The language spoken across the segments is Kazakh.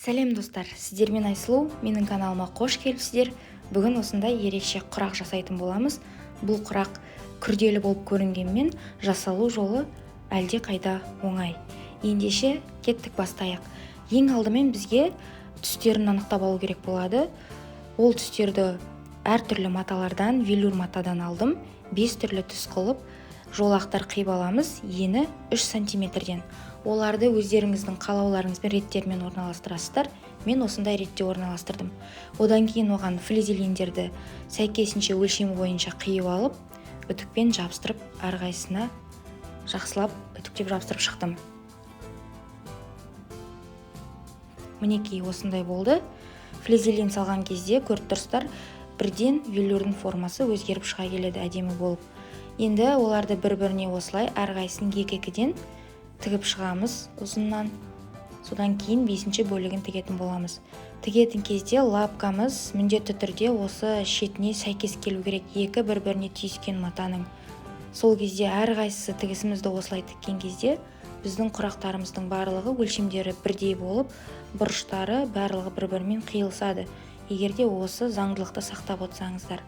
Сәлем достар, сіздермен Айсұлу, менің каналыма қош келіпсіздер. Бүгін осындай ерекше құрақ жасайтын боламыз. Бұл құрақ күрделі болып көрінгенмен жасалу жолы әлде қайда оңай. Ендеше кеттік бастайық. Ең алдымен бізге түстерін анықтап алу керек болады. Ол түстерді әртүрлі маталардан, велюр матадан алдым. 5 түрлі түс қылып жолақтар қиып аламыз. Ені 3 сантиметрден. Оларды өздеріңіздің қалауларыңызбен реттермен орналастырасыздар. Мен осындай ретте орналастырдым. Одан кейін оған флизелиндерді сәйкесінше өлшемі бойынша қиып алып, үтікпен жабыстырып, әрқайсысына жақсылап үтіктеп жабыстырып шықтым. Мінекей осындай болды. Флизелин салған кезде көріп тұрсыздар, бірден велюрдің формасы өзгеріп шыға келеді, әдемі болып. Енді оларды бір-біріне осылай әрқайсысын екі-екіден тігіп шығамыз ұзыннан. Содан кейін 5-ші бөлігін тігетін боламыз. Тігетін кезде лапкамыз міндетті түрде осы шетіне сәйкес келу керек, екі бір-біріне түйіскен матаның. Сол кезде әрқайсысы тігісімізді осылай тіккен кезде біздің құрақтарымыздың барлығы өлшемдері бірдей болып, бұрыштары барлығы бір-бірімен қиылысады. Егерде осы заңдылықты сақтап отырсаңыздар.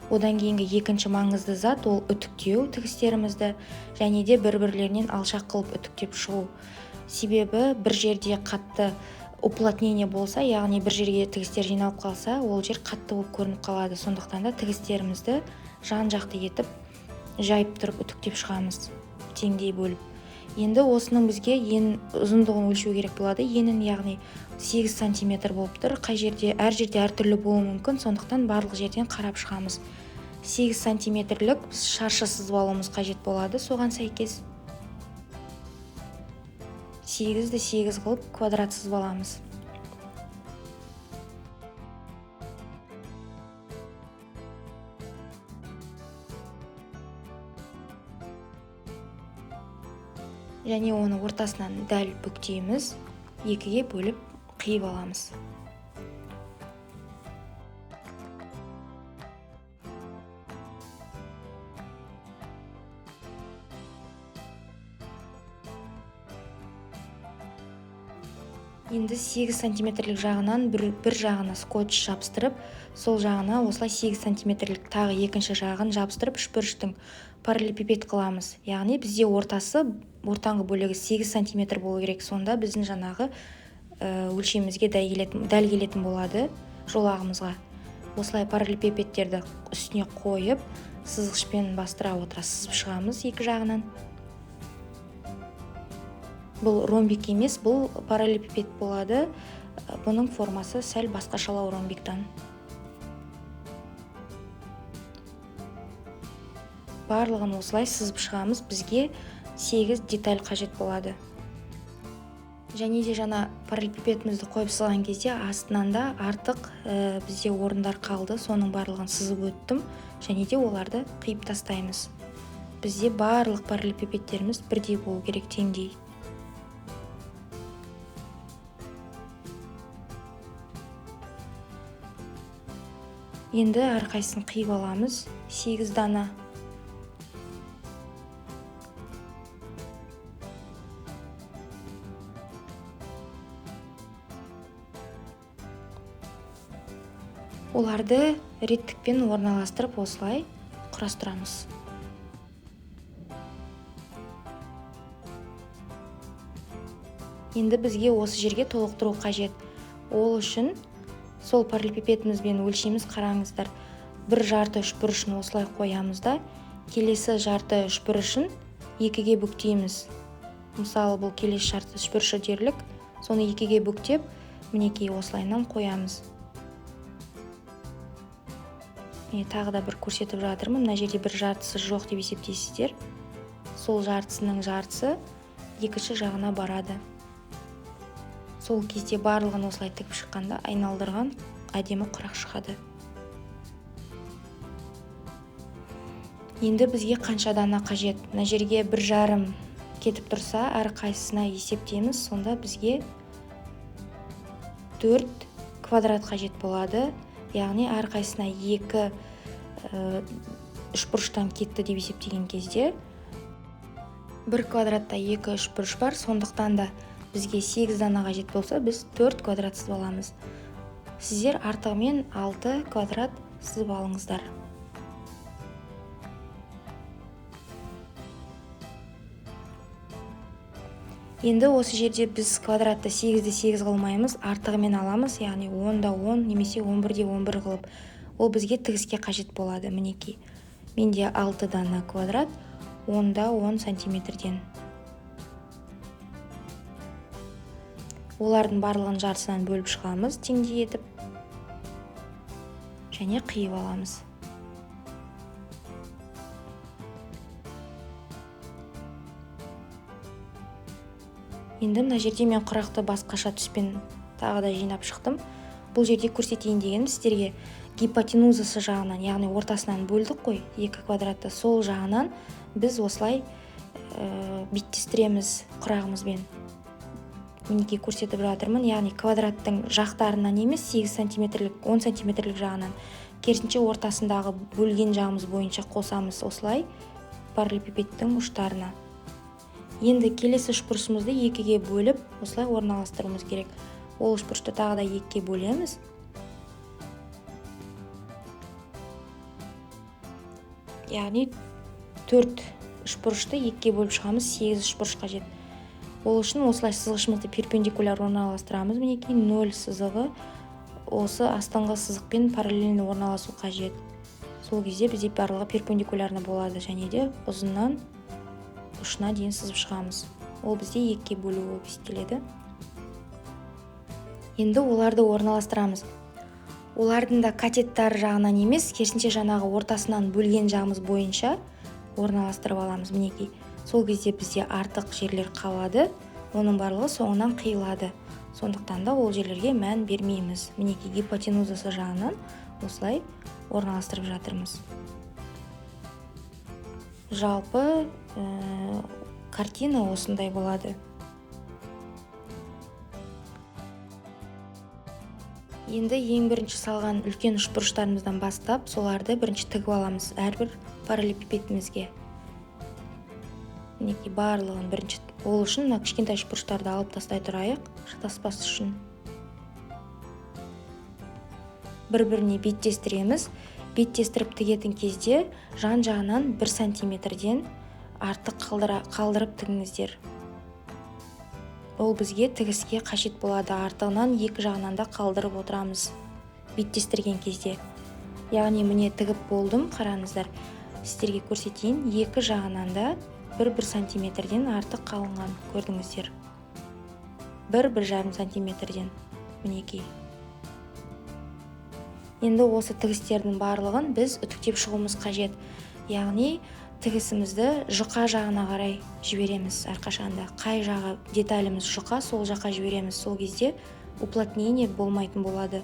Одан кейінгі екінші маңызды зат ол үтіктеу тігістерімізді және де бір-бірлерінен алшақ қылып үтіктеп шығу. Себебі бір жерде қатты уплотнение болса, яғни бір жерге тігістер жиналып қалса, ол жер қатты болып көрініп қалады. Сондықтан да тігістерімізді жан-жақты етіп жайып тұрып үтіктеп шығамыз, теңдей бөліп. Енді осының бізге ұзындығын өлшеу керек болады. Енін яғни 8 сантиметр болып тұр. Қай жерде, әр жерде әртүрлі болуы мүмкін, сондықтан барлық жерден қарап шығамыз. 8 сантиметрлік шаршы сызып алуымыз қажет болады. Соған сәйкес 8-ді 8 қылып квадрат сызып аламыз. Және оны ортасынан дәл бүктейміз, екіге бөліп қиып аламыз. Енді 8 сантиметрлік жағынан бір жағына скотч жабыстырып, сол жағына осылай 8 сантиметрлік тағы екінші жағын жабыстырып, үшбұрыштың параллелепипед қыламыз. Яғни бізде ортаңғы бөлігі 8 сантиметр болу керек. Сонда біздің жаңағы өлшемімізге дәл келетін болады жолағымызға. Осылай параллелепипедтерді үстіне қойып, сызғышпен бастыра отыра сызып шығамыз екі жағынан. Бұл ромбик емес, бұл параллелепипед болады. Бұның формасы сәл басқашалау ромбиктан. Барлығын осылай сызып шығамыз. Бізге 8 деталь қажет болады. Және де жаңа параллелепипедімізді қойып сызған кезде астынан да артық бізде орындар қалды. Соның барлығын сызып өттім. Және де оларды қиып тастаймыз. Бізде барлық параллелепипедтеріміз бірдей болу керек, теңдей. Енді әрқайсысын қиып аламыз. 8 дана. Оларды реттікпен орналастырып осылай құрастырамыз. Енді бізге осы жерге толықтыру қажет. Ол үшін сол параллелепипедімізбен өлшейміз, қараңыздар. Бір жарты үшбұрышын осылай қоямыз да, келесі жарты үшбұрышын екіге бүктейміз. Мысалы, бұл келесі жарты үшбұрышы дерлік, соны екіге бүктеп, мінекей осылайынан қоямыз. Тағы да бір көрсетіп жатырмын. Мына жерде бір жартысы жоқ деп есептейсіздер. Сол жартысының жартысы екінші жағына барады. Сол кезде барлығын осылай тігіп шыққанда айналдырған әдемі құрақ шығады. Енді бізге қанша дана қажет? Мына жерге 1,5 кетіп тұрса, әрқайсысына есептейміз. Сонда бізге 4 квадрат қажет болады. Яғни әрқайсысына 2 үшбұрыштан кетті деп есептеген кезде 1 квадратта 2 үшбұрыш бар. Сондықтан да бізге 8 дана қажет болса, біз 4 квадрат сызып аламыз. Сіздер артығымен 6 квадрат сызып алыңыздар. Енді осы жерде біз квадратты 8-де 8 қылмаймыз, артығымен аламыз, яғни 10-да 10 немесе 11-де 11 қылып. Ол бізге тігіске қажет болады. Мінекей, менде 6 дана квадрат, 10-да 10 сантиметрден. Олардың барлығын жартысынан бөліп шығамыз, теңдей етіп, және қиып аламыз. Енді мына жерде мен құрақты басқаша түспен тағы да жинап шықтым. Бұл жерде көрсетейін дегенім сіздерге гипотенузасы жағынан, яғни ортасынан бөлдік қой, 2 квадратты, сол жағынан біз осылай биттестіреміз құрағымызбен. Мінекей көрсетіп жатырмын, яғни квадраттың жақтарынан емес, 8 сантиметрлік, 10 сантиметрлік жағынан, керісінше ортасындағы бөлген жағымыз бойынша қосамыз осылай параллелепипедтің ұштарына. Енді келесі үшбұрышымызды 2-ге бөліп, осылай орналастыруымыз керек. Ол үшбұрышты тағы да 2-ге бөлеміз. Яғни 4 үшбұрышты 2-ге бөліп шығамыз, 8 үшбұрыш қажет. Ол үшін осылай сызғышымызды перпендикуляр орналастырамыз. Мінекей 0 сызығы осы астыңғы сызықпен параллельно орналасу қажет. Сол кезде бізде барлығы перпендикулярны болады, және де ұзыннан ұшына дейін сызып шығамыз. Ол бізде 2-ге бөлу болып есептеледі. Енді оларды орналастырамыз. Олардың да катеттары жағынан емес, керісінше жаңағы ортасынан бөлген жағымыз бойынша орналастырып аламыз. Мінекей, сол кезде бізде артық жерлер қалады, оның барлығы соңынан қиылады. Сондықтан да ол жерлерге мән бермейміз. Мінекей, гипотенузасы жағынан осылай орналастырып жатырмыз. Жалпы картина осындай болады. Енді ең бірінші салған үлкен үшбұрыштарымыздан бастап, соларды бірінші тігіп аламыз әрбір параллелепипедімізге. Мінекей, барлығын бірінші. Ол үшін кішкентай үшбұрыштарды алып тастай тұрайық, шатаспас үшін. Бір-біріне беттестіреміз. Беттестіріп тігетін кезде жан-жағынан 1 сантиметрден артық қалдырып тігіңіздер. Ол бізге тігіске қажет болады. Артығынан 2 жағынан да қалдырып отырамыз беттестірген кезде. Яғни міне тігіп болдым, қараңыздар. Сіздерге көрсетейін, 2 жағынан да 1 сантиметрден артық қалынған, көрдіңіздер. 1-1,5 сантиметрден. Мінекей. Енді осы тігістердің барлығын біз үтіктеп шығуымыз қажет. Яғни тігісімізді жұқа жағына қарай жібереміз әрқашанда. Қай жағы деталіміз жұқа, сол жаққа жібереміз. Сол кезде уплотнение болмайтын болады.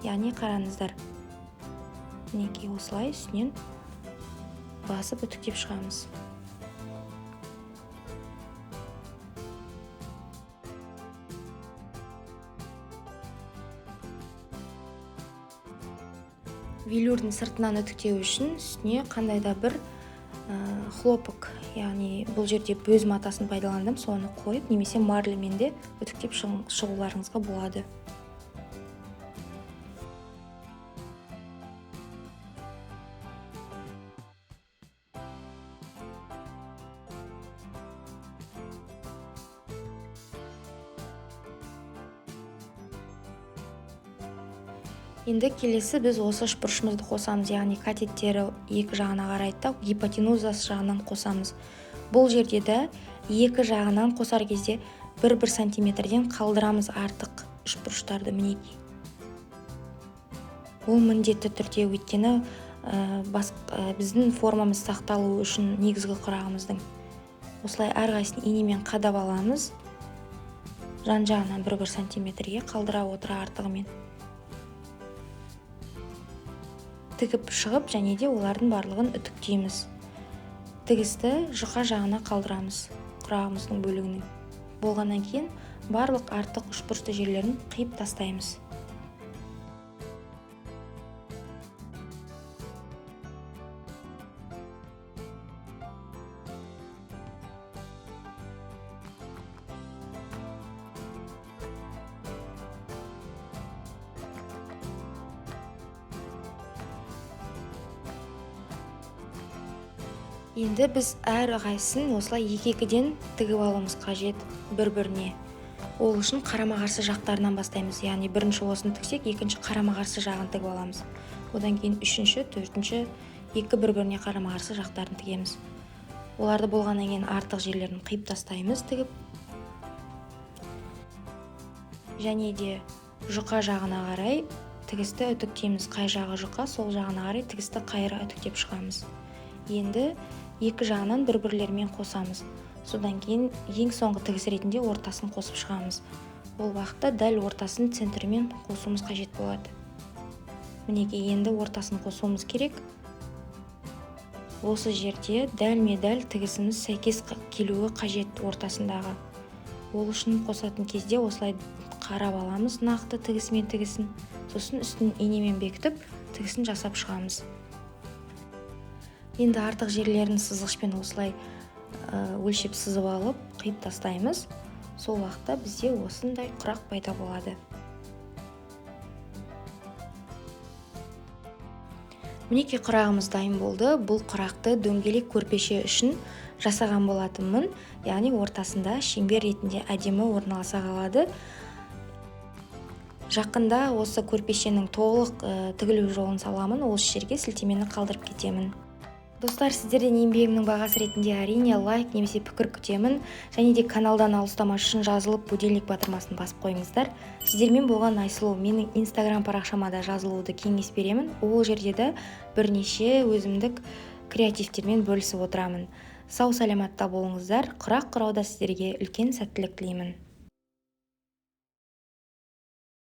Яғни қараңыздар. Мінекей, осылай үстінен басып үтіктеп шығамыз. Велюрдің сыртынан үтіктеу үшін үстіне қандай да бір хлопок, яғни бұл жерде бөз матасын пайдаландым, соны қойып, немесе марлемен де үтіктеп шығуларыңызға болады. Енді келесі біз осы үшбұрышымызды қосамыз, яғни катеттері 2 жағына қарайды, гипотенузасы жағынан қосамыз. Бұл жерде де 2 жағынан қосар кезде 1-1 сантиметрден қалдырамыз артық үшбұрыштарды. Мінекей. Ол міндетті түрде, өйткені біздің формамыз сақталуы үшін негізгі құрағымыздың. Осылай әрқайсысын инемен қадап аламыз. Жан-жағынан 1-1 сантиметрге қалдыра отыра артығымен. Тігіп шығып, және де олардың барлығын үтіктейміз. Тігісті жұқа жағына қалдырамыз құрағымыздың бөлігінің. Болғаннан кейін барлық артық үшбұрышты жерлерін қиып тастаймыз. Енді біз әрқайсысын осылай екі-екіден тігіп алуымыз қажет бір-біріне. Ол үшін қарама-қарсы жақтарынан бастаймыз. Яғни бірінші осыны тіксек, екінші қарама-қарсы жағын тігіп аламыз. Одан кейін үшінші, төртінші, екі бір-біріне қарама-қарсы жақтарын тігеміз. Оларды болғаннан кейін артық жерлерін қиып тастаймыз тігіп. Және де жұқа жағына қарай тігісті үтіктейміз. Қай жағы жұқа, сол жағына қарай тігісті қайыра үтіктеп шығамыз. Енді екі жағынан бір-бірлерімен қосамыз. Содан кейін ең соңғы тігіс ретінде ортасын қосып шығамыз. Ол уақытта дәл ортасын центрімен қосуымыз қажет болады. Мінекей, енді ортасын қосуымыз керек. Осы жерде дәлме-дәл тігісіміз сәйкес келуі қажет ортасындағы. Ол үшін қосатын кезде осылай қарап аламыз нақты тігісімен тігісін. Сосын үстін инемен бекітіп, тігісін жасап шығамыз. Енді артық жерлерін сызғышпен осылай өлшеп сызып алып, қиып тастаймыз. Сол уақытта бізде осындай құрақ пайда болады. Мінекей, құрағымыз дайын болды. Бұл құрақты дөңгелек көрпеше үшін жасаған болатынмын. Яғни ортасында шеңбер ретінде әдемі орналаса қалады. Жақында осы көрпешенің толық тігілу жолын саламын. Осы жерге сілтемені қалдырып кетемін. Достар, сіздерден еңбегімнің бағасы ретінде әрине лайк немесе пікір күтемін. Және де каналдан алыстамас үшін жазылып будильник батырмасын басып қойыңыздар. Сіздермен болған Айсұлу. Менің инстаграм парақшама да жазылуды кеңес беремін. Ол жерде де бірнеше өзімдік креативтермен бөлісіп отырамын. Сау саламатта болыңыздар. Құрақ құрауда сіздерге үлкен сәттілік тілеймін.